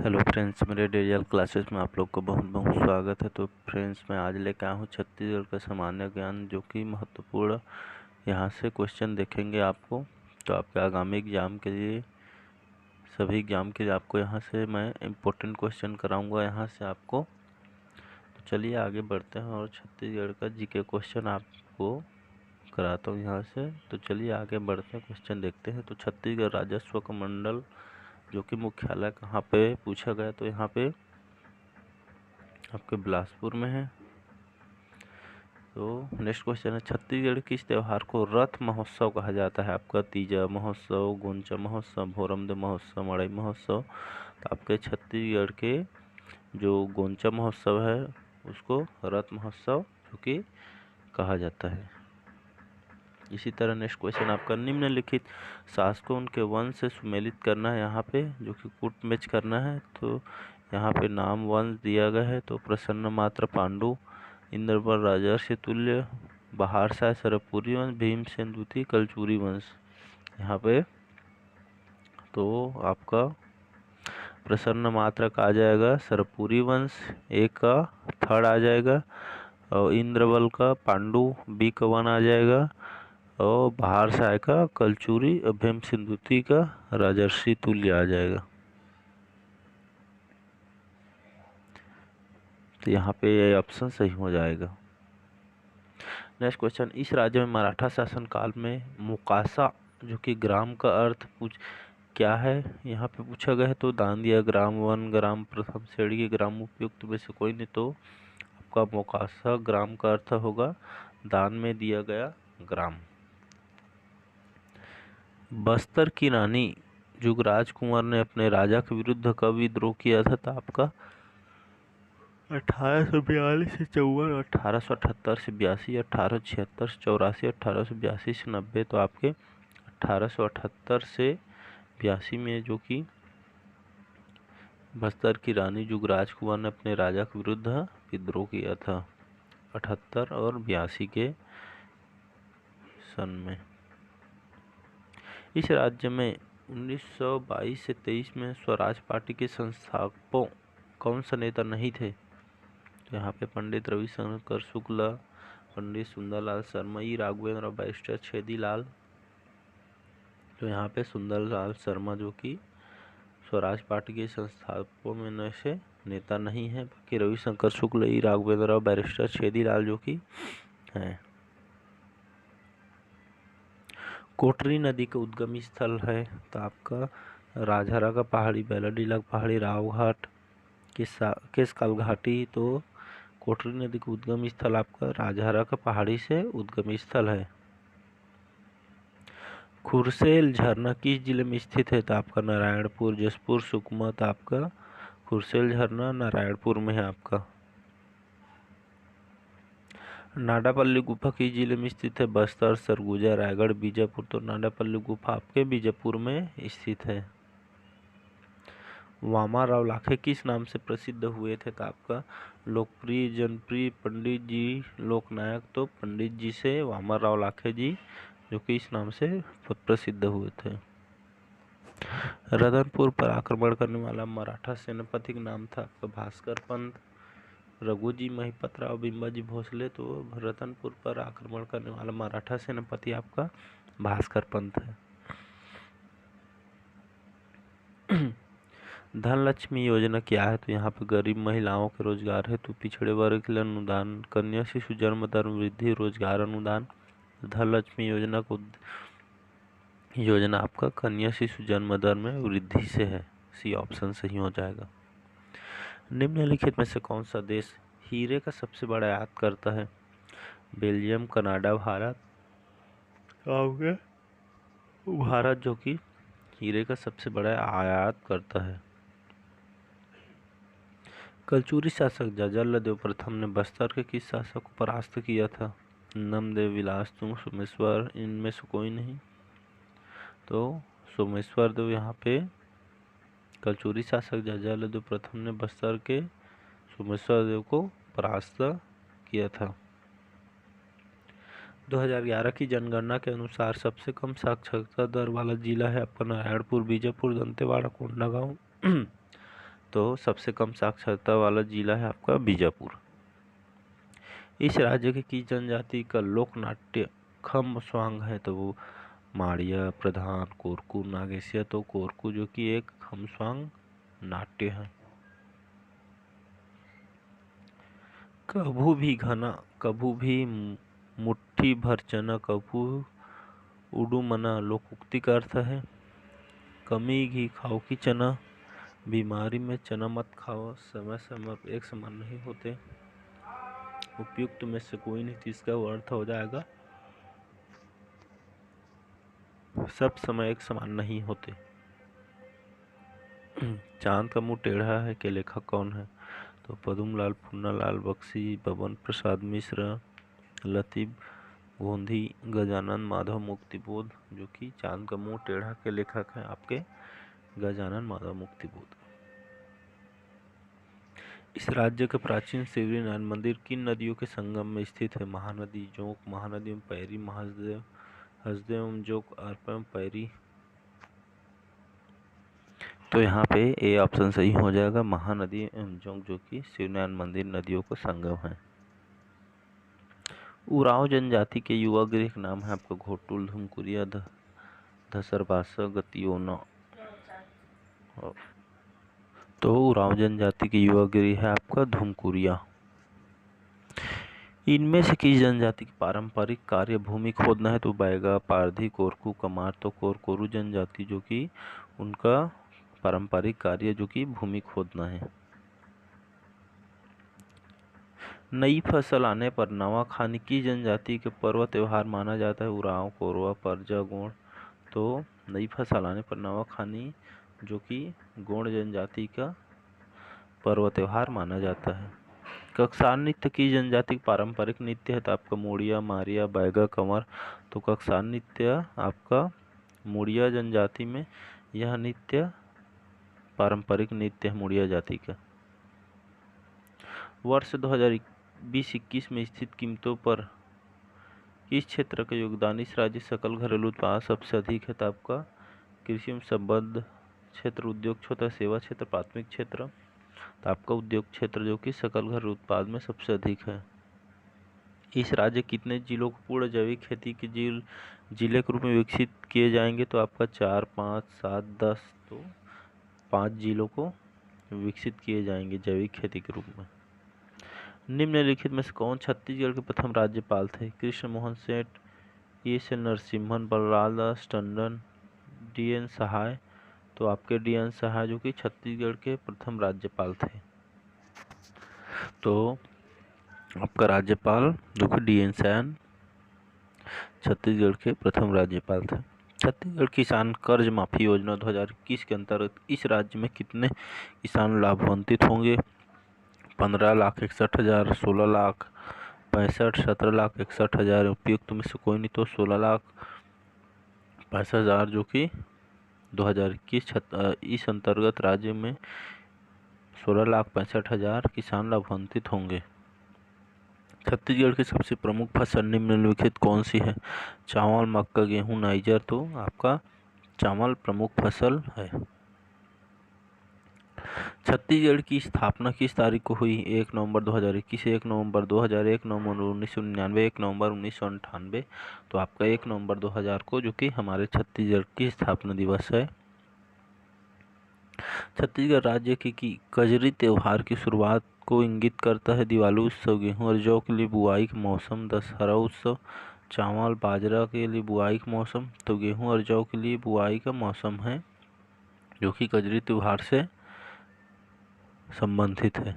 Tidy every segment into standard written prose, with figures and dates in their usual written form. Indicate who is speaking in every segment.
Speaker 1: Hello friends, मेरे digital classes में आप लोग को बहुत बहुत स्वागत है। तो फ्रेंड्स, मैं आज लेकर आया हूँ छत्तीसगढ़ का सामान्य ज्ञान, जो कि महत्वपूर्ण यहाँ से क्वेश्चन देखेंगे आपको। तो आपके आगामी एग्जाम के लिए, सभी एग्जाम के लिए आपको यहाँ से मैं इम्पोर्टेंट क्वेश्चन कराऊंगा यहाँ से आपको। तो चलिए आगे बढ़ते हैं और छत्तीसगढ़ का जीके क्वेश्चन आपको कराता हूँ यहाँ से। तो चलिए आगे बढ़ते हैं, क्वेश्चन देखते हैं। तो छत्तीसगढ़ राजस्व का मंडल जो कि मुख्यालय कहाँ पे पूछा गया, तो यहाँ पे आपके बिलासपुर में है। तो नेक्स्ट क्वेश्चन है, छत्तीसगढ़ किस त्योहार को रथ महोत्सव कहा जाता है? आपका तीजा महोत्सव, गोंचा महोत्सव, भोरमदेव महोत्सव, मड़ई महोत्सव। तो आपके छत्तीसगढ़ के जो गोंचा महोत्सव है उसको रथ महोत्सव जो कि कहा जाता है। इसी तरह नेक्स्ट क्वेश्चन आपका, निम्नलिखित शासकों उनके वंश से सुमेलित करना है यहाँ पे, जो कि कूट मैच करना है। तो यहाँ पे नाम वंश दिया गया है। तो प्रसन्न मात्र पांडु, इंद्रवर राजर्षि तुल्य, बहार शाह सरपुरी वंश, भीमसेन द्वितीय कलचुरी वंश। यहाँ पे तो आपका प्रसन्न मात्र का आ जाएगा सरपुरी वंश, एक का थर्ड आ जाएगा, और इंद्रवल का पांडु बी का वन आ जाएगा, और बहार शाह का कलचुरी, और भीमसेन द्वितीय का राजर्षि तुल्य आ जाएगा। तो यहाँ पे ये ऑप्शन सही हो जाएगा। नेक्स्ट क्वेश्चन, इस राज्य में मराठा शासन काल में मोकासा जो कि ग्राम का अर्थ क्या है यहाँ पे पूछा गया है। तो दान दिया ग्राम, वन ग्राम, प्रथम श्रेणी के ग्राम, उपयुक्त में से कोई नहीं। तो आपका मोकासा ग्राम का अर्थ होगा दान में दिया गया ग्राम। बस्तर की रानी जुगराज कुंवर ने अपने राजा के विरुद्ध कब विद्रोह किया था? तो आपका 1842 से 54, 1878 से 82, 1876 से 84, 1882 से 90। तो आपके 1878 से 82 में जो कि बस्तर की रानी जुगराज कुंवर ने अपने राजा के विरुद्ध विद्रोह किया था, 78 और 82 के सन में। इस राज्य में 1922 से 23 में स्वराज पार्टी के संस्थापकों कौन सा नेता नहीं थे? तो यहाँ पे पंडित रविशंकर शुक्ला, पंडित सुंदरलाल शर्मा, ई राघवेंद्र और बैरिस्टर छेदीलाल। तो यहाँ पे सुंदरलाल शर्मा जो कि स्वराज पार्टी के संस्थापकों में से नेता नहीं है, बाकी रविशंकर शुक्ल, ई राघवेंद्र और बैरिस्टर छेदीलाल जो कि हैं। कोटरी नदी का उद्गम स्थल है? तो आपका राजहरा का पहाड़ी, बेलाडीला का पहाड़ी, रावघाट, केसकाल घाटी। तो कोटरी नदी का उद्गम स्थल आपका राजहरा का पहाड़ी से उद्गम स्थल है। खुरसेल झरना किस जिले में स्थित है? तो आपका नारायणपुर, जसपुर, सुकमा। तो आपका खुरसेल झरना नारायणपुर में है आपका। नाडापल्ली गुफा किस जिले में स्थित है? बस्तर, सरगुजा, रायगढ़, बीजापुर। तो नाडापल्ली गुफा आपके बीजापुर में स्थित है। वामाराव लाखे किस नाम से प्रसिद्ध हुए थे? तो आपका लोकप्रिय, जनप्रिय, पंडित जी, लोकनायक। तो पंडित जी से वामाराव लाखे जी जो कि इस नाम से प्रसिद्ध हुए थे। रतनपुर पर आक्रमण करने वाला मराठा सेनापति का नाम था आपका भास्कर पंत, रघुजी महिपत राव, बिंबाजी भोसले। तो रतनपुर पर आक्रमण करने वाला मराठा सेनापति आपका भास्कर पंत है। धनलक्ष्मी योजना क्या है? तो यहाँ पे गरीब महिलाओं के रोजगार हेतु, पिछड़े वर्ग के लिए अनुदान, कन्या शिशु जन्म दर वृद्धि, रोजगार अनुदान। धनलक्ष्मी योजना को योजना आपका कन्या शिशु जन्म दर में वृद्धि से है। सी ऑप्शन सही हो जाएगा। निम्नलिखित में से कौन सा देश हीरे का सबसे बड़ा आयात करता है? Belgium, Canada, Bharat. भारत जो कि हीरे का सबसे बड़ा आयात करता है। कलचुरी शासक जलालदेव प्रथम ने बस्तर के किस शासक को परास्त किया था? नमदेव, विलासतुंग, सोमेश्वर। इनमें से कोई नहीं। तो सोमेश्वर देव यहाँ पे कलचुरी शासक जलालदेव प्रथम ने बस्तर के सोमेश्वर देव को परास्त किया था। 2011 की जनगणना के अनुसार सबसे कम साक्षरता दर वाला जिला है आपका नारायणपुर, बीजापुर, दंतेवाड़ा, कोंडागांव, तो सबसे कम साक्षरता वाला जिला है आपका बीजापुर। इस राज्य की किस जनजाति का लोक नाट्य खम्सवांग है? तो वो माड़िया, प्रधान, कोरकू, नागेशिया। तो कोरकू जो कि एक खम्सवांग नाट्य है। कभू भी घना, कभू भी मुट्ठी भर चना, कभू उडुमना। लोकोक्ति का अर्थ है कमी घी खाओ की चना, बीमारी में चना मत खाओ, समय समय एक समान नहीं होते। उपयुक्त में से कोई नहीं, इसका अर्थ हो जाएगा सब समय एक समान नहीं होते। चांद का मुंह टेढ़ा है के लेखक कौन है? तो पद्मलाल, पुन्नालाल बख्शी, बबन प्रसाद मिश्र, लतीफ गोंधी, गजानन माधव मुक्तिबोध। जो कि चांद का मुंह टेढ़ा के लेखक हैं आपके गजानन माधव मुक्तिबोध। इस राज्य का प्राचीन शिवरीनारायण मंदिर किन नदियों के संगम में स्थित है? महानदी, जोंक, महानदी एवं पैरी, महासदेव, हसदेव एवं जोंक, अर्पा एवं पैरी। तो यहाँ पे ए ऑप्शन सही हो जाएगा, महानदी एवं जोंक, जो कि शिवनारायण मंदिर नदियों का संगम है। उरांव जनजाति के युवा गृह का नाम है आपका घोटुल, धुमकुरिया, धसरबासा, गतियोना। तो उरांव जनजाति के युवा गृह है आपका धुमकुरिया। इनमें से किस जनजाति की पारंपरिक कार्य भूमि खोदना है? तो बैगा, पारधी, कोरकू, कमार। तो कोरकोरू जनजाति जो कि उनका पारंपरिक कार्य जो कि भूमि खोदना है। नई फसल आने पर नवाखानी की जनजाति के पर्व त्योहार माना जाता है? उरांव, कोरवा, परजा, गोंड। तो नई फसल आने पर नवाखानी जो कि गोंड जनजाति का पर्व त्योहार माना जाता है। कक्सार नृत्य की जनजाति का पारंपरिक नृत्य है? तो आपका मोड़िया, मारिया, बैगा, कंवर। तो कक्सार नृत्य आपका मोड़िया जनजाति में यह नृत्य पारंपरिक नृत्य है मोड़िया जाति का। वर्ष 2020-21 में स्थित कीमतों पर किस क्षेत्र का योगदान इस राज्य सकल घरेलू उत्पाद सबसे अधिक है? तो आपका कृषि में संबद्ध क्षेत्र, उद्योग क्षेत्र, सेवा क्षेत्र, प्राथमिक क्षेत्र। तो आपका उद्योग क्षेत्र जो कि सकल घरेलू उत्पाद में सबसे अधिक है। इस राज्य कितने जिलों को पूर्ण जैविक खेती के जिले के रूप में विकसित किए जाएंगे? तो आपका 4, 5, 7, 10। तो 5 जिलों को विकसित किए जाएंगे जैविक खेती के रूप में। निम्नलिखित में से कौन छत्तीसगढ़ के प्रथम राज्यपाल थे? कृष्ण मोहन सेठ, एस नरसिम्हन, बलराज दास टंडन, डी.एन. सहाय। तो आपके डी.एन. सहाय जो कि छत्तीसगढ़ के प्रथम राज्यपाल थे। तो आपका राज्यपाल जो कि डी.एन. सहाय छत्तीसगढ़ के प्रथम राज्यपाल थे। छत्तीसगढ़ किसान कर्ज माफी योजना 2021 के अंतर्गत इस राज्य में कितने किसान लाभान्वित होंगे? 15,61,000, 16,65,000, 17,61,000। उपयुक्त में से कोई नहीं, तो 16,65,000 जो कि 2021 इस अंतर्गत राज्य में 16,65,000 किसान लाभान्वित होंगे। छत्तीसगढ़ की सबसे प्रमुख फसल निम्नलिखित कौन सी है? चावल, मक्का, गेहूं, नाइजर। तो आपका चावल प्रमुख फसल है। छत्तीसगढ़ की स्थापना किस तारीख को हुई? 1 नवंबर 2021, 1 नवंबर 2000, 1 नवंबर 1999, 1 नवंबर 1998। तो आपका 1 नवंबर 2000 को जो कि हमारे छत्तीसगढ़ की स्थापना दिवस है। छत्तीसगढ़ राज्य की कजरी त्योहार की शुरुआत को इंगित करता है? दिवाली उत्सव, गेहूं और जौ के लिए बुआई का मौसम, दशहरा उत्सव, चावल बाजरा के लिए बुआई का मौसम। तो गेहूं और जौ के लिए बुआई का मौसम है जो कि कजरी त्योहार से संबंधित है।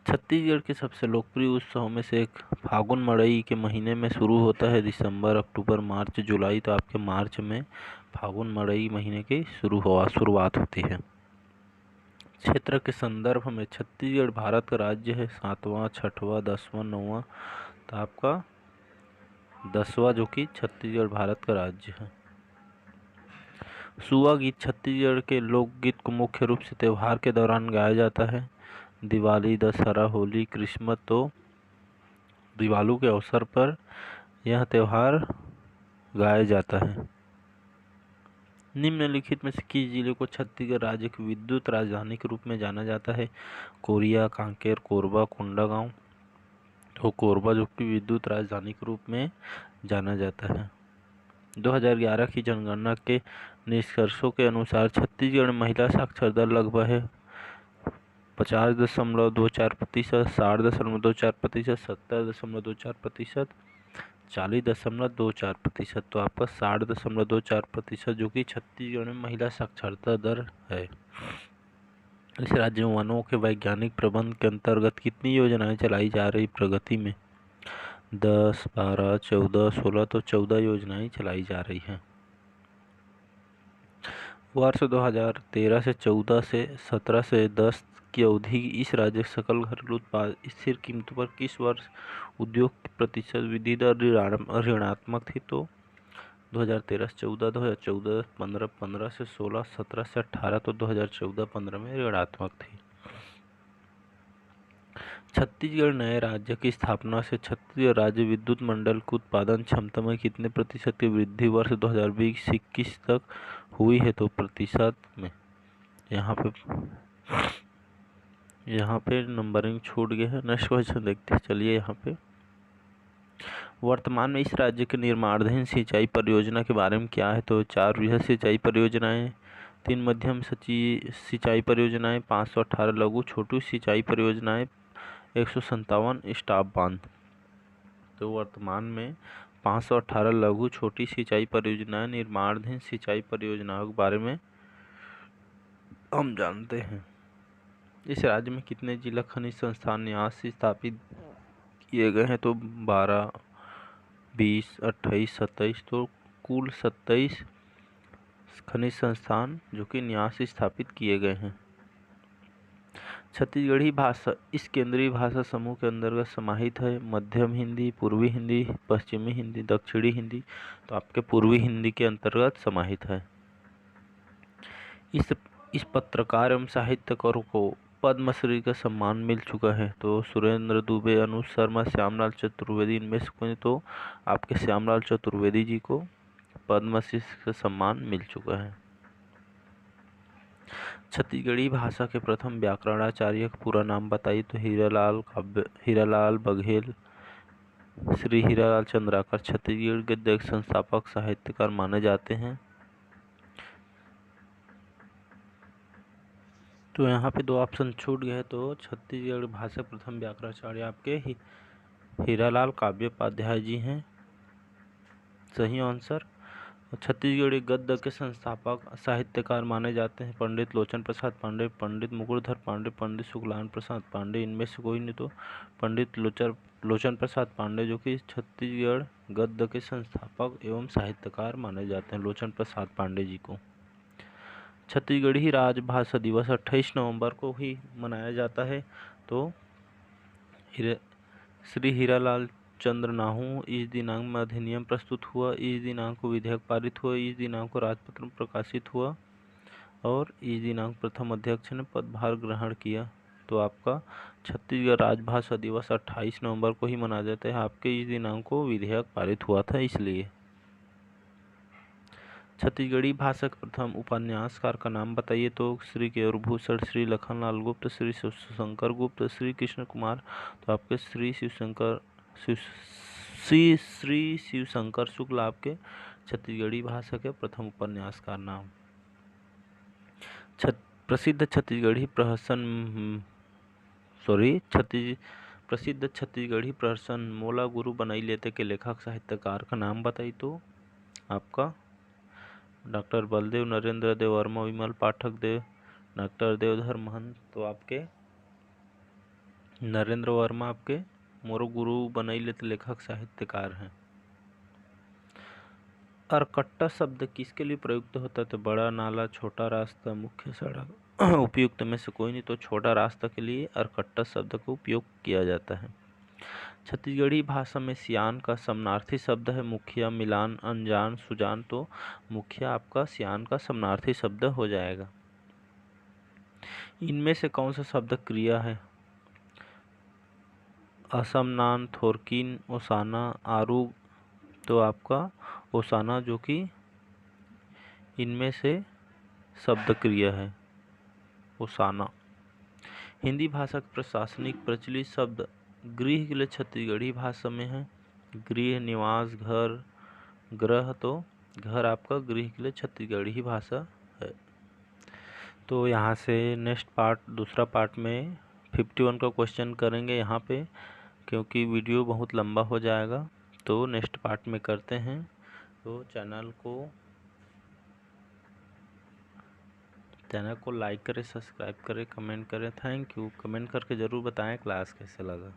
Speaker 1: छत्तीसगढ़ के सबसे लोकप्रिय उत्सवों में से एक फागुन मड़ई के महीने में शुरू होता है, दिसंबर, अक्टूबर, मार्च, जुलाई। तो आपके मार्च में फागुन मड़ई महीने की शुरुआत होती है। क्षेत्र के संदर्भ में छत्तीसगढ़ भारत का राज्य है 7वां, 6वां, 10वां, 9वां। तो आपका 10वां जो कि छत्तीसगढ़ भारत का राज्य है। सुआ गीत छत्तीसगढ़ के लोकगीत को मुख्य रूप से त्योहार के दौरान गाया जाता है? दिवाली, दशहरा, होली, क्रिसमस। तो दिवाली के अवसर पर यह त्योहार गाया जाता है। निम्नलिखित में से किस जिले को छत्तीसगढ़ राज्य की विद्युत राजधानी के रूप में जाना जाता है? कोरिया, कांकेर, कोरबा, कोंडागांव। तो कोरबा जो कि विद्युत राजधानी के रूप में जाना जाता है। 2011 की जनगणना के निष्कर्षों के अनुसार छत्तीसगढ़ में महिला साक्षरता लगभग है 50.24%, 60.24%, 70.24%, 40.24%। तो आपका 60.24% जो कि छत्तीसगढ़ में महिला साक्षरता दर है। इस राज्य में वनों के वैज्ञानिक प्रबंधन के अंतर्गत कितनी योजनाएं चलाई जा रही प्रगति में? 10, 12, 14, 16। तो 14 योजनाएं चलाई जा रही हैं। वर्ष 2013 से 14 से 17 से 10 की अवधि इस राज्य सकल घरेलू उत्पाद स्थिर कीमतों पर किस वर्ष उद्योग की प्रतिशत वृद्धि दर ऋणात्मक थी? तो 2013 से 14, 2014 15, 15 से 16, 17 से 18। तो 2014-15 में ऋणात्मक थी। छत्तीसगढ़ नए राज्य की स्थापना से छत्तीसगढ़ राज्य विद्युत मंडल की उत्पादन क्षमता में कितने प्रतिशत की वृद्धि वर्ष 2020-21 तक हुई है? तो प्रतिशत में यहाँ पे नंबरिंग छूट गया है। नेक्स्ट क्वेश्चन देखते हैं। चलिए यहाँ पे वर्तमान में इस राज्य के निर्माणाधीन सिंचाई परियोजना के बारे में क्या है? तो 4 वृहद सिंचाई परियोजनाएं, 3 मध्यम सिंचाई परियोजनाएं, 518 लघु छोटी सिंचाई परियोजनाएं, 157 स्टॉप बांध। तो वर्तमान में 518 लघु छोटी सिंचाई परियोजनाएं निर्माणाधीन सिंचाई परियोजनाओं के बारे में हम जानते हैं। इस राज्य में कितने जिला खनिज संस्थान न्यास स्थापित किए गए हैं? तो 12, 20, 28, 27। तो कुल 27 खनिज संस्थान जो कि न्यास स्थापित किए गए हैं। छत्तीसगढ़ी भाषा इस केंद्रीय भाषा समूह के अंतर्गत समाहित है। मध्यम हिंदी, पूर्वी हिंदी, पश्चिमी हिंदी, दक्षिणी हिंदी। तो आपके पूर्वी हिंदी के अंतर्गत समाहित है। इस पत्रकार एवं साहित्यकार को पद्मश्री का सम्मान मिल चुका है। तो सुरेंद्र दुबे, अनुज शर्मा, श्यामलाल चतुर्वेदी, इनमें से कोई। तो आपके श्यामलाल चतुर्वेदी जी को पद्मश्री का सम्मान मिल चुका है। छत्तीसगढ़ी भाषा के प्रथम व्याकरणाचार्य का पूरा नाम बताइए। तो हीरालाल बघेल। श्री हीरालाल चंद्राकर छत्तीसगढ़ गद्य के संस्थापक साहित्यकार माने जाते हैं। तो यहाँ पे 2 ऑप्शन छूट गए। तो छत्तीसगढ़ भाषा प्रथम व्याकरणाचार्य आपके हीरालाल काव्योपाध्याय जी हैं, सही आंसर। छत्तीसगढ़ी गद्य के संस्थापक साहित्यकार माने जाते हैं पंडित लोचन प्रसाद पांडे, पंडित मुकुटधर पांडे, पंडित सुखलाल प्रसाद पांडे, इनमें से कोई नहीं। तो पंडित लोचन प्रसाद पांडे जो कि छत्तीसगढ़ गद्य के संस्थापक एवं साहित्यकार माने जाते हैं, लोचन प्रसाद पांडे जी को। छत्तीसगढ़ी राजभाषा दिवस 28 नवंबर को ही मनाया जाता है। तो श्री हीरालाल चंद्र नाहू इस दिनांक में अधिनियम प्रस्तुत हुआ, इस दिनांक को विधेयक पारित हुआ, इस दिनांक को राजपत्र में प्रकाशित हुआ और इस दिनांक प्रथम अध्यक्ष ने पदभार ग्रहण किया। तो आपका छत्तीसगढ़ राजभाषा दिवस 28 नवंबर को ही मनाया जाता है। आपके इस दिनांक को विधेयक पारित हुआ था इसलिए। छत्तीसगढ़ी भाषा के प्रथम उपन्यासकार का नाम बताइए। तो श्री केयूरभूषण, श्री लखनलाल गुप्त, श्री शिवशंकर गुप्त, श्री कृष्ण कुमार। तो आपके श्री शिवशंकर शुक्ल आपके छत्तीसगढ़ी भाषा के प्रथम उपन्यासकार नाम। प्रसिद्ध छत्तीसगढ़ी प्रहसन मोला गुरु बनाई लेते के लेखक साहित्यकार का नाम बताइए। तो आपका डॉक्टर बलदेव नरेंद्र देव वर्मा, विमल पाठक देव, डॉक्टर देवधर महंत। तो आपके नरेंद्र वर्मा आपके मोरो गुरु बनाई लेते लेखक साहित्यकार हैं। अरकट्टा शब्द किसके लिए प्रयुक्त होता है? तो बड़ा नाला, छोटा रास्ता, मुख्य सड़क। उपयुक्त में से कोई नहीं। तो छोटा रास्ता के लिए अरकट्टा शब्द का उपयोग किया जाता है। छत्तीसगढ़ी भाषा में सियान का समानार्थी शब्द है मुखिया, मिलान, अनजान, सुजान। तो मुखिया आपका सियान का समानार्थी शब्द हो जाएगा। इनमें से कौन सा शब्द क्रिया है? असमनान, थोरकिन, ओसाना, आरूग। तो आपका ओसाना जो कि इनमें से शब्द क्रिया है ओसाना। हिंदी भाषा का प्रशासनिक प्रचलित शब्द गृह के लिए छत्तीसगढ़ी भाषा में है। गृह निवास घर, ग्रह तो घर आपका गृह के लिए छत्तीसगढ़ी भाषा है। तो यहाँ से नेक्स्ट पार्ट दूसरा पार्ट में 51 का क्वेश्चन करेंगे यहाँ पे, क्योंकि वीडियो बहुत लंबा हो जाएगा। तो नेक्स्ट पार्ट में करते हैं। तो चैनल को लाइक करें, सब्सक्राइब करें, कमेंट करें। Thank you. कमेंट करके ज़रूर बताएं क्लास कैसे लगा।